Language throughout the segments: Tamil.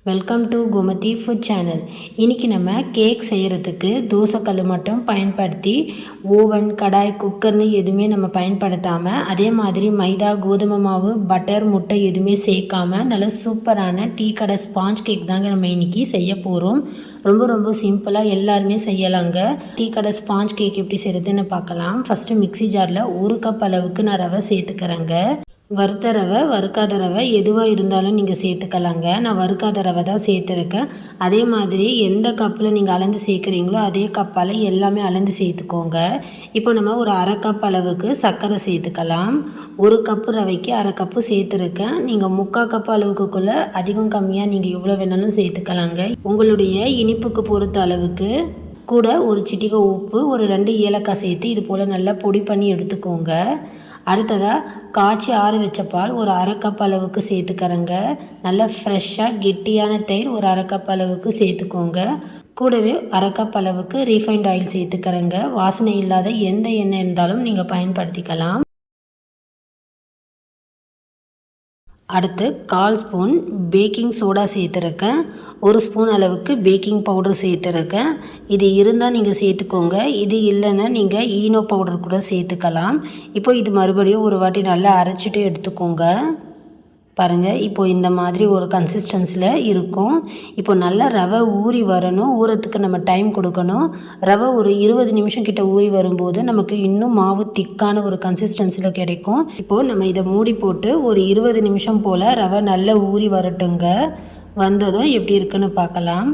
Welcome to Gomathi food channel. இன்றைக்கி நம்ம கேக் செய்கிறதுக்கு தோசைக்கல் மட்டும் பயன்படுத்தி ஓவன், கடாய், குக்கர்னு எதுவுமே நம்ம பயன்படுத்தாமல், அதே மாதிரி மைதா, கோதுமை மாவு, பட்டர், முட்டை எதுவுமே சேர்க்காமல் நல்ல சூப்பரான டீ கடை ஸ்பாஞ்ச் கேக் தாங்க நம்ம இன்றைக்கி செய்ய போகிறோம். ரொம்ப சிம்பிளாக எல்லாருமே செய்யலாங்க. டீ கடை ஸ்பாஞ்ச் கேக் எப்படி செய்கிறதுன்னு பார்க்கலாம். ஃபஸ்ட்டு மிக்ஸி ஜாரில் 1 கப் அளவுக்கு நான் ரவை சேர்த்துக்கிறேங்க. வறுத்த ரவை, வறுக்காத ரவை எதுவாக இருந்தாலும் நீங்கள் சேர்த்துக்கலாங்க. நான் வறுக்காத ரவை தான் சேர்த்துருக்கேன். அதே மாதிரி எந்த கப்பில் நீங்கள் அளந்து சேர்க்குறீங்களோ அதே கப்பால் எல்லாமே அளந்து சேர்த்துக்கோங்க. இப்போ நம்ம ஒரு 1/2 கப் அளவுக்கு சர்க்கரை சேர்த்துக்கலாம். 1 கப்பு ரவைக்கு 1/2 கப்பு சேர்த்துருக்கேன். நீங்கள் 3/4 கப் அளவுக்குள்ளே அதிகம் கம்மியாக நீங்கள் எவ்வளோ வேணாலும் சேர்த்துக்கலாங்க. உங்களுடைய இனிப்புக்கு பொறுத்த அளவுக்கு கூட ஒரு சிட்டிகை உப்பு, ஒரு 2 ஏலக்காய் சேர்த்து இது போல் நல்லா பொடி பண்ணி எடுத்துக்கோங்க. அடுத்ததாக காய்ச்சி ஆற வச்ச பால் ஒரு 1/2 கப் அளவுக்கு சேர்த்துக்கிறேங்க. நல்லா ஃப்ரெஷ்ஷாக கெட்டியான தயிர் ஒரு 1/2 கப் அளவுக்கு சேர்த்துக்கோங்க. கூடவே 1/2 கப் அளவுக்கு ரீஃபைண்ட் ஆயில் சேர்த்துக்கிறேங்க. வாசனை இல்லாத எந்த எண்ணெய் இருந்தாலும் நீங்கள் பயன்படுத்திக்கலாம். அடுத்து 1/4 ஸ்பூன் பேக்கிங் சோடா சேர்த்துருக்கேன். 1 ஸ்பூன் அளவுக்கு பேக்கிங் பவுடர் சேர்த்துருக்கேன். இது இருந்தால் நீங்கள் சேர்த்துக்கோங்க. இது இல்லைன்னா நீங்கள் ஈனோ பவுடர் கூட சேர்த்துக்கலாம். இப்போ இது மறுபடியும் ஒரு வாட்டி நல்லா அரைச்சிட்டு எடுத்துக்கோங்க. பாருங்கள், இப்போது இந்த மாதிரி ஒரு கன்சிஸ்டன்சியில் இருக்கும். இப்போ நல்லா ரவை ஊறி வரணும். ஊறத்துக்கு நம்ம டைம் கொடுக்கணும். ரவை ஒரு 20 நிமிஷம் கிட்ட ஊறி வரும்போது நமக்கு இன்னும் மாவு திக்கான ஒரு கன்சிஸ்டன்சியில் கிடைக்கும். இப்போது நம்ம இதை மூடி போட்டு ஒரு 20 நிமிஷம் போல் ரவை நல்லா ஊறி வரட்டுங்க. வந்ததும் எப்படி இருக்குன்னு பார்க்கலாம்.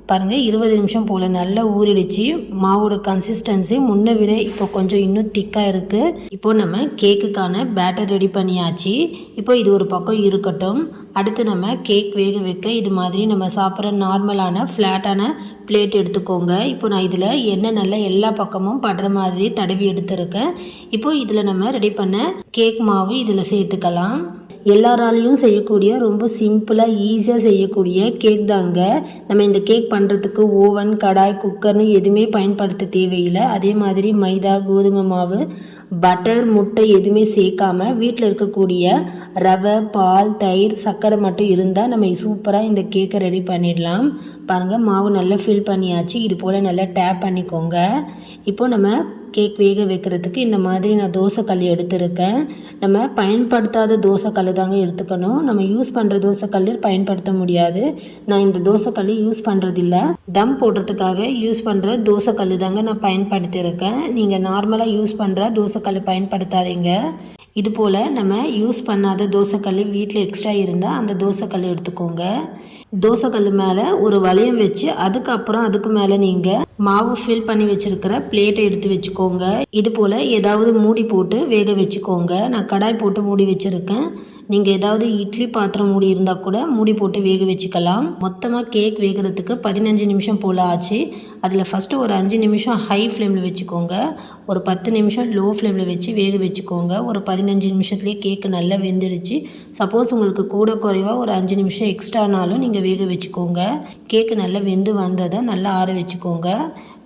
பாருங்கள், 20 நிமிஷம் போல் நல்லா ஊறிடுச்சு. மாவோட கன்சிஸ்டன்சி முன்னை விட இப்போ கொஞ்சம் இன்னும் திக்காக இருக்குது. இப்போது நம்ம கேக்குக்கான பேட்டர் ரெடி பண்ணியாச்சு. இப்போ இது ஒரு பக்கம் இருக்கட்டும். அடுத்து நம்ம கேக் வேக வைக்க இது மாதிரி நம்ம சாப்பிட்ற நார்மலான ஃப்ளாட்டான பிளேட் எடுத்துக்கோங்க. இப்போ நான் இதில் எண்ணெய் நல்லா எல்லா பக்கமும் படுற மாதிரி தடவி எடுத்துருக்கேன். இப்போது இதில் நம்ம ரெடி பண்ண கேக் மாவு இதில் சேர்த்துக்கலாம். எல்லாராலையும் செய்யக்கூடிய ரொம்ப சிம்பிளாக ஈஸியாக செய்யக்கூடிய கேக் தாங்க. நம்ம இந்த கேக் பண்ணுறதுக்கு ஓவன், கடாய், குக்கர்னு எதுவுமே பயன்படுத்த தேவையில்லை. அதே மாதிரி மைதா, கோதுமை மாவு, பட்டர், முட்டை எதுவுமே சேர்க்காம வீட்டில் இருக்கக்கூடிய ரவை, பால், தயிர், சர்க்கரை மட்டும் இருந்தால் நம்ம சூப்பராக இந்த கேக்கை ரெடி பண்ணிடலாம். பாருங்கள், மாவு நல்லா ஃபில் பண்ணியாச்சு. இது போல் நல்லா டேப் பண்ணிக்கோங்க. இப்போது நம்ம கேக் வேக வைக்கிறதுக்கு இந்த மாதிரி நான் தோசைக்கல் எடுத்துருக்கேன். நம்ம பயன்படுத்தாத தோசைக்கல் தாங்க எடுத்துக்கணும். நம்ம யூஸ் பண்ணுற தோசைக்கல் பயன்படுத்த முடியாது. நான் இந்த தோசைக்கல் யூஸ் பண்ணுறதில்ல. தம் போடுறதுக்காக யூஸ் பண்ணுற தோசைக்கல் தாங்க நான் பயன்படுத்தியிருக்கேன். நீங்கள் நார்மலாக யூஸ் பண்ணுற தோசைக்கல் பயன்படுத்தாதீங்க. இது போல் நம்ம யூஸ் பண்ணாத தோசைக்கல் வீட்டில் எக்ஸ்ட்ரா இருந்தால் அந்த தோசைக்கல் எடுத்துக்கோங்க. தோசைக்கல் மேலே ஒரு வளையம் வச்சு அதுக்கு மேலே நீங்கள் மாவு ஃபில் பண்ணி வச்சுருக்கிற பிளேட்டை எடுத்து வச்சுக்கோங்க. இது போல் ஏதாவது மூடி போட்டு வேக வச்சுக்கோங்க. நான் கடாய் போட்டு மூடி வச்சுருக்கேன். நீங்கள் ஏதாவது இட்லி பாத்திரம் மூடி இருந்தால் கூட மூடி போட்டு வேக வச்சுக்கலாம். மொத்தமாக கேக் வேகிறதுக்கு 15 நிமிஷம் போல் ஆச்சு. அதில் ஃபஸ்ட்டு ஒரு 5 நிமிஷம் ஹை ஃப்ளேமில் வச்சுக்கோங்க. ஒரு 10 நிமிஷம் லோ ஃப்ளேமில் வச்சு வேக வச்சுக்கோங்க. ஒரு 15 நிமிஷத்துலேயே கேக்கு நல்லா வெந்துடுச்சு. சப்போஸ் உங்களுக்கு கூட குறைவாக ஒரு 5 நிமிஷம் எக்ஸ்ட்ரானாலும் நீங்கள் வேக வச்சுக்கோங்க. கேக்கு நல்லா வெந்து வந்ததை நல்லா ஆற வச்சுக்கோங்க.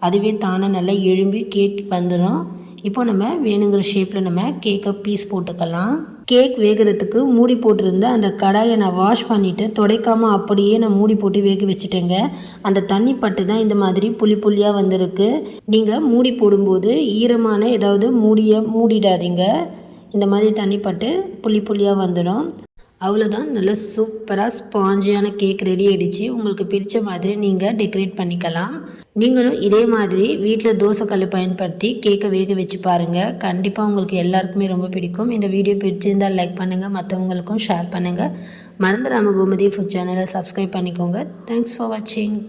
அதுவே தானே நல்லா எழும்பி கேக் வந்துடும். இப்போ நம்ம வேணுங்கிற ஷேப்பில் நம்ம கேக்கை பீஸ் போட்டுக்கலாம். கேக் வேகிறதுக்கு மூடி போட்டிருந்த அந்த கடாயை நான் வாஷ் பண்ணிவிட்டு துடைக்காமல் அப்படியே நான் மூடி போட்டு வேக வச்சுட்டேங்க. அந்த தண்ணி பட்டு தான் இந்த மாதிரி புள்ளியாக வந்திருக்கு. நீங்கள் மூடி போடும்போது ஈரமான ஏதாவது மூடிடாதீங்க. இந்த மாதிரி தண்ணி பட்டு புள்ளியாக வந்துடும். அவ்வளோதான், நல்லா சூப்பராக ஸ்பாஞ்சியான கேக் ரெடி ஆகிடுச்சு. உங்களுக்கு பிடிச்ச மாதிரி நீங்கள் டெக்கரேட் பண்ணிக்கலாம். நீங்களும் இதே மாதிரி வீட்டில் தோசைக்கல் பயன்படுத்தி கேக்கை வேக வச்சு பாருங்கள். கண்டிப்பாக உங்களுக்கு எல்லாருக்குமே ரொம்ப பிடிக்கும். இந்த வீடியோ பிடிச்சிருந்தால் லைக் பண்ணுங்கள், மற்றவங்களுக்கும் ஷேர் பண்ணுங்கள். மறந்துடாமல் கோமதி ஃபுட் சேனலை சப்ஸ்கிரைப் பண்ணிக்கோங்க. தேங்க்ஸ் ஃபார் வாட்சிங்.